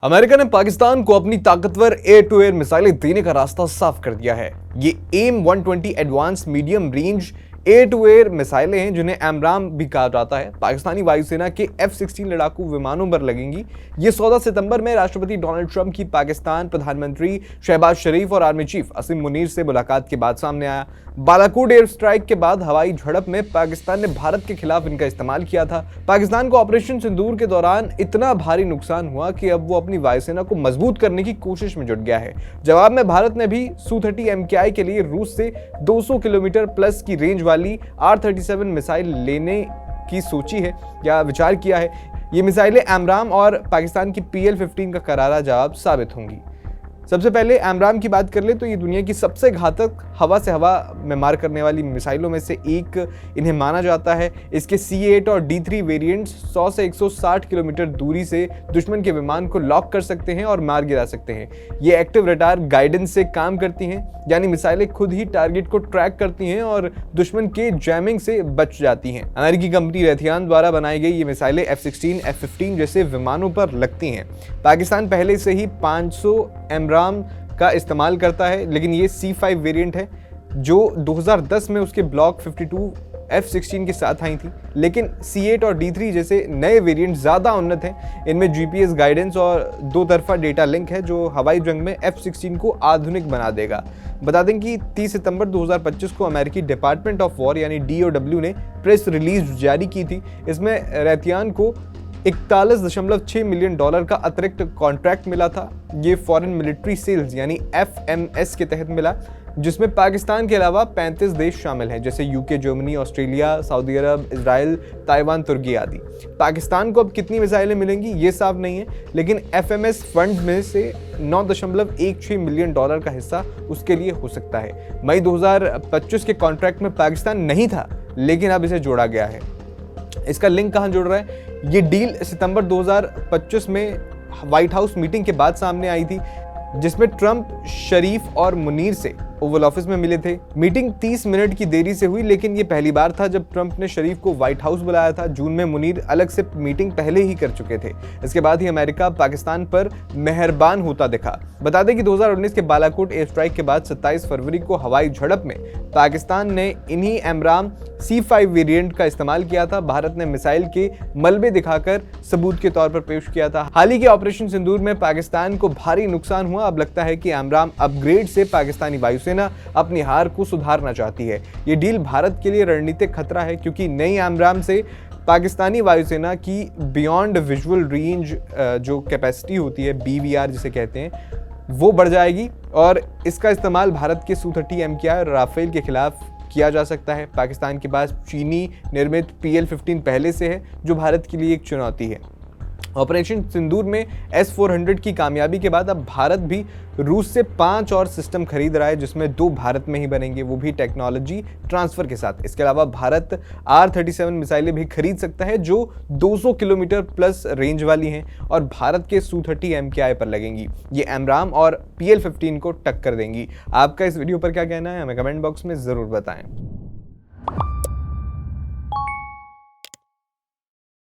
America ने पाकिस्तान को अपनी ताकतवर एयर टू एयर मिसाइलें देने का रास्ता साफ कर दिया है। ये M 120 advance medium range air to air मिसाइलें हैं जिन्हें एमराम भी कहा जाता है। पाकिस्तानी वायुसेना के F-16 लड़ाकू विमानों पर लगेंगी। ये 14 सितंबर में राष्ट्रपति डोनाल्ड ट्रंप की पाकिस्तान प्रधानमंत्री शहबाज शरीफ और आर्मी चीफ असीम मुनीर से मुलाकात के बाद सामने आया। बालाकोट एयर स्ट्राइक के बाद हवाई झड़प में पाकिस्तान ने भारत के खिलाफ इनका इस्तेमाल किया था। पाकिस्तान को ऑपरेशन सिंदूर के दौरान इतना भारी नुकसान हुआ कि अब वो अपनी वायुसेना को मजबूत करने की कोशिश में जुट गया है। जवाब में भारत ने भी Su-30 MKI के लिए रूस से 200 किलोमीटर प्लस की रेंज वाली R-37 मिसाइल लेने की सोची है या विचार किया है। ये मिसाइलें एमराम और पाकिस्तान की PL-15 का करारा जवाब साबित होंगी। सबसे पहले एमराम की बात कर ले तो ये दुनिया की सबसे घातक हवा से हवा में मार करने वाली मिसाइलों में से एक इन्हें माना जाता है। इसके C-8 और D-3 वेरिएंट्स 100 से 160 किलोमीटर दूरी से दुश्मन के विमान को लॉक कर सकते हैं और मार गिरा सकते हैं। ये एक्टिव रडार गाइडेंस से काम करती हैं, यानी मिसाइलें खुद ही टारगेट को ट्रैक करती हैं और दुश्मन के जैमिंग से बच जाती हैं। अमेरिकी कंपनी रैथियान द्वारा बनाई गई ये मिसाइलें F-16, F-15 जैसे विमानों पर लगती हैं। पाकिस्तान पहले से ही 500 एमराम का इस्तेमाल करता है, लेकिन ये C-5 वेरिएंट है जो 2010 में उसके ब्लॉक 52 F-16 के साथ आई थी। लेकिन C-8 और D-3 जैसे नए वेरिएंट ज़्यादा उन्नत हैं। इनमें GPS गाइडेंस और दो तरफा डेटा लिंक है जो हवाई जंग में F-16 को आधुनिक बना देगा। बता दें कि 30 सितंबर 2025 को अमेरिकी डिपार्टमेंट ऑफ वॉर यानी DOW ने प्रेस रिलीज जारी की थी। इसमें रैथियान को $41.6 मिलियन का अतिरिक्त कॉन्ट्रैक्ट मिला था। ये फॉरेन मिलिट्री सेल्स यानी FMS के तहत मिला, जिसमें पाकिस्तान के अलावा 35 देश शामिल हैं जैसे UK, जर्मनी, ऑस्ट्रेलिया, सऊदी अरब, इजराइल, ताइवान, तुर्की आदि। पाकिस्तान को अब कितनी मिसाइलें मिलेंगी ये साफ नहीं है, लेकिन FMS फंड में से $9.16 मिलियन का हिस्सा उसके लिए हो सकता है। मई 2025 के कॉन्ट्रैक्ट में पाकिस्तान नहीं था, लेकिन अब इसे जोड़ा गया है। इसका लिंक कहाँ जुड़ रहा है? ये डील सितंबर 2025 में व्हाइट हाउस मीटिंग के बाद सामने आई थी, जिसमें ट्रंप, शरीफ और मुनीर से ओवल ऑफिस में मिले थे। मीटिंग 30 मिनट की देरी से हुई, लेकिन ये पहली बार था जब ट्रंप ने शरीफ को व्हाइट हाउस बुलाया था। जून में मुनीर अलग से मीटिंग पहले ही कर चुके थे। इसके बाद ही अमेरिका पाकिस्तान पर मेहरबान होता दिखा। बता दें कि 2019 के बालाकोट एयर स्ट्राइक के बाद 27 फरवरी को हवाई झड़प में पाकिस्तान ने इन्हीं एमराम C-5 वेरिएंट का इस्तेमाल किया था। भारत ने मिसाइल के मलबे दिखाकर सबूत के तौर पर पेश किया था। हाल ही के ऑपरेशन सिंदूर में पाकिस्तान को भारी नुकसान हुआ। अब लगता है कि एमराम अपग्रेड से पाकिस्तानी वायुसेना अपनी हार को सुधारना चाहती है। ये डील भारत के लिए रणनीतिक खतरा है, क्योंकि नई एमराम से पाकिस्तानी वायुसेना की बियॉन्ड विजुअल रेंज जो कैपेसिटी होती है, BVR जिसे कहते हैं, वो बढ़ जाएगी और इसका इस्तेमाल भारत के Su-30 MKI और राफेल के खिलाफ किया जा सकता है। पाकिस्तान के पास चीनी निर्मित PL-15 पहले से है, जो भारत के लिए एक चुनौती है। ऑपरेशन सिंदूर में S-400 की कामयाबी के बाद अब भारत भी रूस से 5 और सिस्टम खरीद रहा है, जिसमें 2 भारत में ही बनेंगे, वो भी टेक्नोलॉजी ट्रांसफर के साथ। इसके अलावा भारत R-37 मिसाइलें भी खरीद सकता है जो 200 किलोमीटर प्लस रेंज वाली हैं और भारत के Su-30 MKI पर लगेंगी। ये एमराम और PL-15 को टक्कर देंगी। आपका इस वीडियो पर क्या कहना है, हमें कमेंट बॉक्स में ज़रूर बताएं।